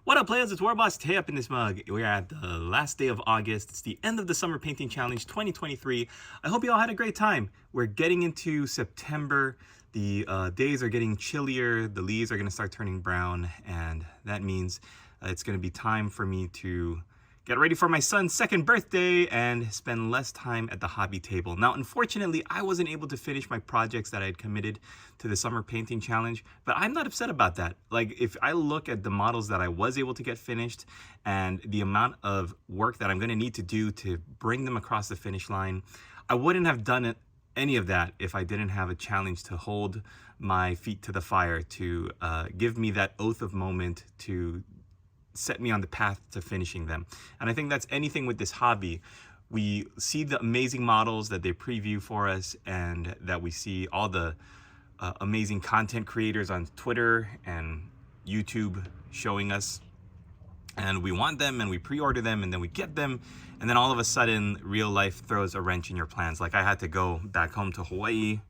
What up, players? It's Warboss Tay up in this mug. We're at the last day of August. It's the end of the Summer Painting Challenge 2023. I hope you all had a great time. We're getting into September. The days are getting chillier. The leaves are going to start turning brown. And that means it's going to be time for me to get ready for my son's second birthday and spend less time at the hobby table. Now, unfortunately, I wasn't able to finish my projects that I had committed to the Summer Painting Challenge, but I'm not upset about that. Like, if I look at the models that I was able to get finished and the amount of work that I'm gonna need to do to bring them across the finish line, I wouldn't have done it any of that if I didn't have a challenge to hold my feet to the fire, to give me that oath of moment, to set me on the path to finishing them. And I think that's anything with this hobby. We see the amazing models that they preview for us, and that we see all the amazing content creators on Twitter and YouTube showing us, and we want them and we pre-order them and then we get them, and then all of a sudden real life throws a wrench in your plans. Like, I had to go back home to Hawaii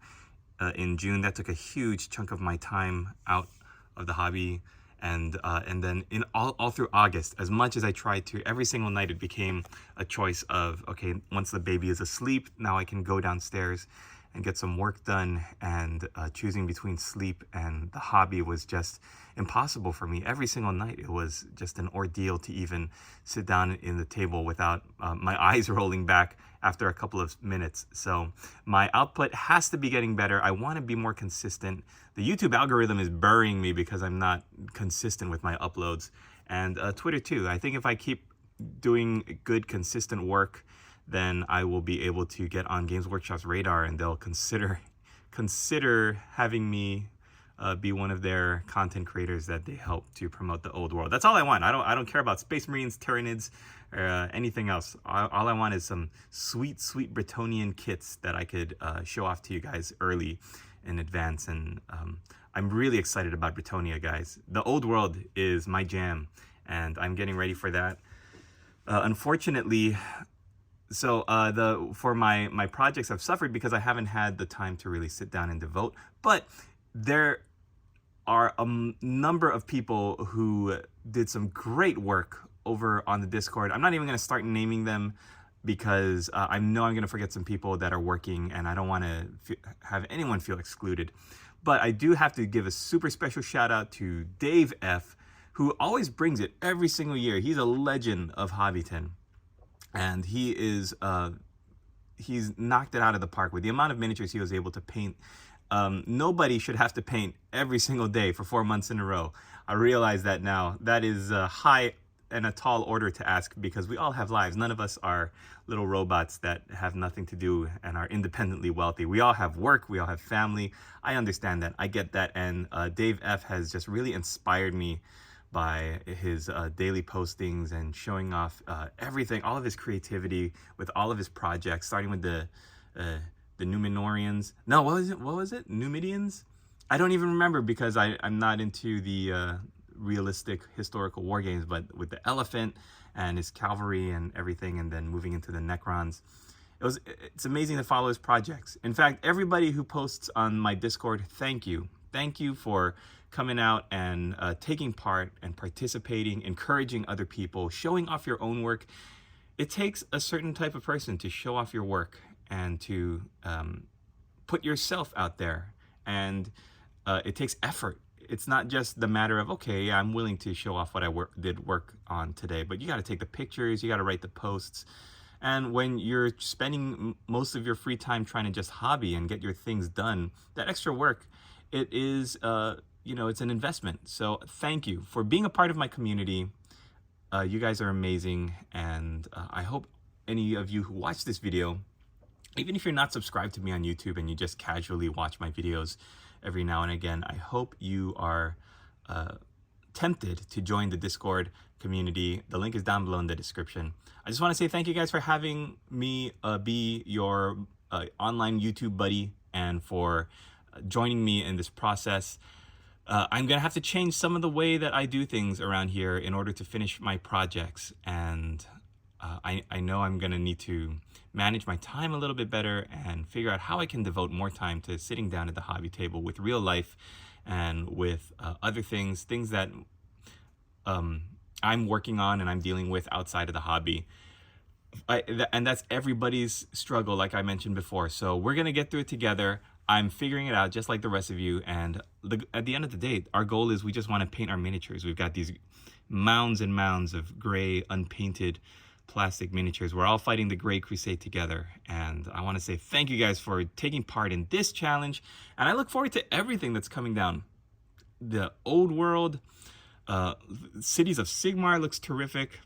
in June. That took a huge chunk of my time out of the hobby. And then in all through August, as much as I tried to, every single night it became a choice of, okay, once the baby is asleep, now I can go downstairs and get some work done. And choosing between sleep and the hobby was just impossible for me. Every single night it was just an ordeal to even sit down in the table without my eyes rolling back after a couple of minutes. So my output has to be getting better. I want to be more consistent. The YouTube algorithm is burying me because I'm not consistent with my uploads, and Twitter too. I think if I keep doing good, consistent work, then I will be able to get on Games Workshop's radar, and they'll consider having me be one of their content creators that they help to promote the old world. That's all I want. I don't care about Space Marines, Tyranids, or anything else. All I want is some sweet Bretonian kits that I could show off to you guys early in advance. And I'm really excited about Bretonia, guys. The old world is my jam, and I'm getting ready for that. Unfortunately, so for my projects, I've suffered because I haven't had the time to really sit down and devote. But there are a number of people who did some great work over on the Discord. I'm not even going to start naming them because I know I'm going to forget some people that are working, and I don't want to have anyone feel excluded. But I do have to give a super special shout out to Dave F., who always brings it every single year. He's a legend of Hobbyton, and he's knocked it out of the park with the amount of miniatures he was able to paint. Nobody should have to paint every single day for 4 months in a row. I realize that now. That is a high and a tall order to ask, because we all have lives. None of us are little robots that have nothing to do and are independently wealthy. We all have work, we all have family. I understand that, I get that, and Dave F. has just really inspired me by his daily postings and showing off everything, all of his creativity with all of his projects, starting with the Numenorians. No, what was it? Numidians? I don't even remember, because I'm not into the realistic historical war games, but with the elephant and his cavalry and everything, and then moving into the Necrons. It's amazing to follow his projects. In fact, everybody who posts on my Discord, thank you. Thank you for coming out and taking part and participating, encouraging other people, showing off your own work. It takes a certain type of person to show off your work and to put yourself out there, and it takes effort. It's not just the matter of, okay, yeah, I'm willing to show off what I did work on today, but you got to take the pictures, you got to write the posts. And when you're spending most of your free time trying to just hobby and get your things done, that extra work, it is, it's an investment. So thank you for being a part of my community. You guys are amazing, and I hope any of you who watch this video, even if you're not subscribed to me on YouTube and you just casually watch my videos every now and again, I hope you are tempted to join the Discord community. The link is down below in the description. I just want to say thank you guys for having me be your online YouTube buddy, and for joining me in this process. I'm gonna have to change some of the way that I do things around here in order to finish my projects, and I know I'm gonna need to manage my time a little bit better and figure out how I can devote more time to sitting down at the hobby table with real life and with other things that I'm working on and I'm dealing with outside of the hobby. And that's everybody's struggle, like I mentioned before. So we're gonna get through it together. I'm figuring it out just like the rest of you. And at the end of the day, our goal is we just want to paint our miniatures. We've got these mounds and mounds of gray, unpainted plastic miniatures. We're all fighting the Gray Crusade together. And I want to say thank you guys for taking part in this challenge. And I look forward to everything that's coming down. The old world, Cities of Sigmar looks terrific.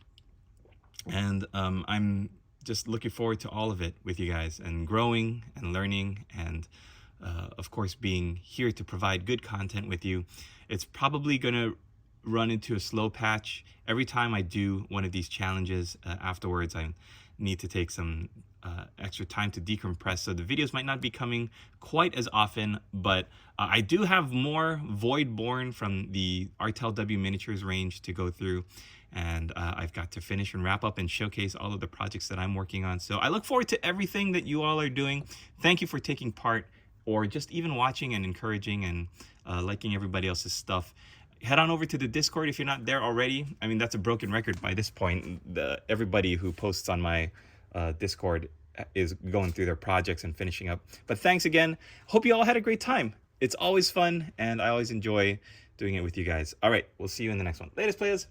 And I'm just looking forward to all of it with you guys and growing and learning and of course being here to provide good content with you. It's probably gonna run into a slow patch. Every time I do one of these challenges, afterwards I need to take some extra time to decompress, so the videos might not be coming quite as often, but I do have more Voidborn from the RTLW miniatures range to go through, and I've got to finish and wrap up and showcase all of the projects that I'm working on. So I look forward to everything that you all are doing. Thank you for taking part, or just even watching and encouraging and liking everybody else's stuff. Head on over to the Discord if you're not there already. I mean, that's a broken record by this point. Everybody who posts on my Discord is going through their projects and finishing up. But thanks again. Hope you all had a great time. It's always fun, and I always enjoy doing it with you guys. All right, we'll see you in the next one. Latest, players.